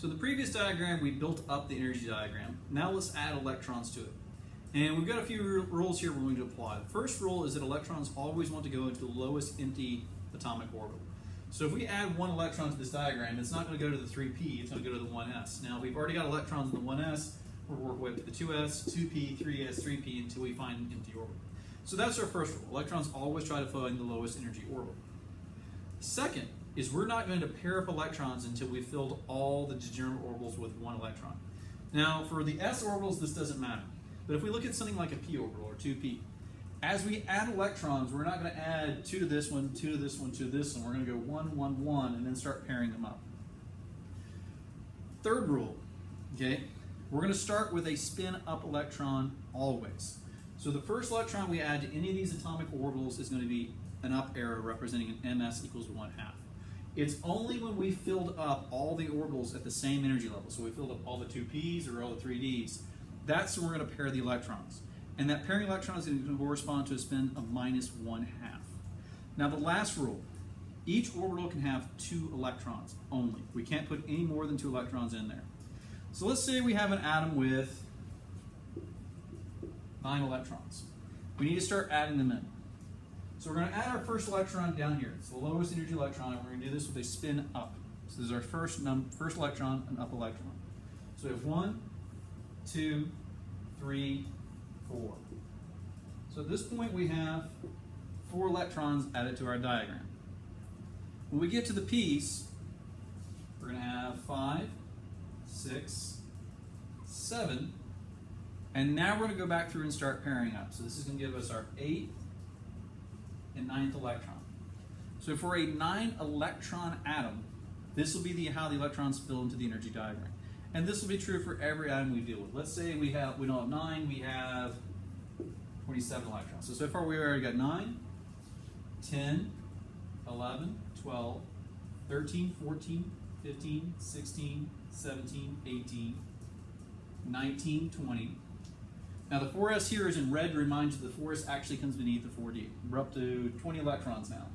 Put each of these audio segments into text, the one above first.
So in the previous diagram, we built up the energy diagram. Now let's add electrons to it. And we've got a few rules here we're going to apply. The first rule is that electrons always want to go into the lowest empty atomic orbital. So if we add one electron to this diagram, it's not going to go to the 3p, it's going to go to the 1s. Now we've already got electrons in the 1s, we'll work with the 2s, 2p, 3s, 3p until we find an empty orbital. So that's our first rule. Electrons always try to find the lowest energy orbital. Second is we're not going to pair up electrons until we've filled all the degenerate orbitals with one electron. Now for the s orbitals, this doesn't matter. But if we look at something like a p orbital or 2p, as we add electrons, we're not going to add 2 to this one, 2 to this one, 2 to this one. We're going to go 1, 1, 1, and then start pairing them up. Third rule, okay? We're going to start with a spin-up electron always. So the first electron we add to any of these atomic orbitals is going to be an up arrow representing an ms equals 1/2. It's only when we filled up all the orbitals at the same energy level, so we filled up all the 2p's or all the 3d's, that's when we're going to pair the electrons. And that pairing electron is going to correspond to a spin of -1/2. Now the last rule, each orbital can have 2 electrons only. We can't put any more than 2 electrons in there. So let's say we have an atom with 9 electrons. We need to start adding them in. So we're going to add our first electron down here. It's the lowest energy electron, and we're going to do this with a spin up. So this is our first electron, an up electron. So we have 1, 2, 3, 4. So at this point we have 4 electrons added to our diagram. When we get to the p's, we're going to have 5, 6, 7, and now we're going to go back through and start pairing up. So this is going to give us our 8th and 9th electron. So for a 9 electron atom, this will be how the electrons fill into the energy diagram. And this will be true for every atom we deal with. Let's say we don't have 9, we have 27 electrons. So far we already got 9, 10, 11, 12, 13, 14, 15, 16, 17, 18, 19, 20. Now the 4s here is in red to remind you the 4s actually comes beneath the 4d. We're up to 20 electrons now.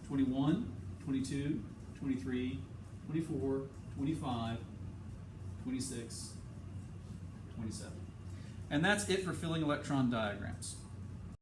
21, 22, 23, 24, 25, 26, 27. And that's it for filling electron diagrams.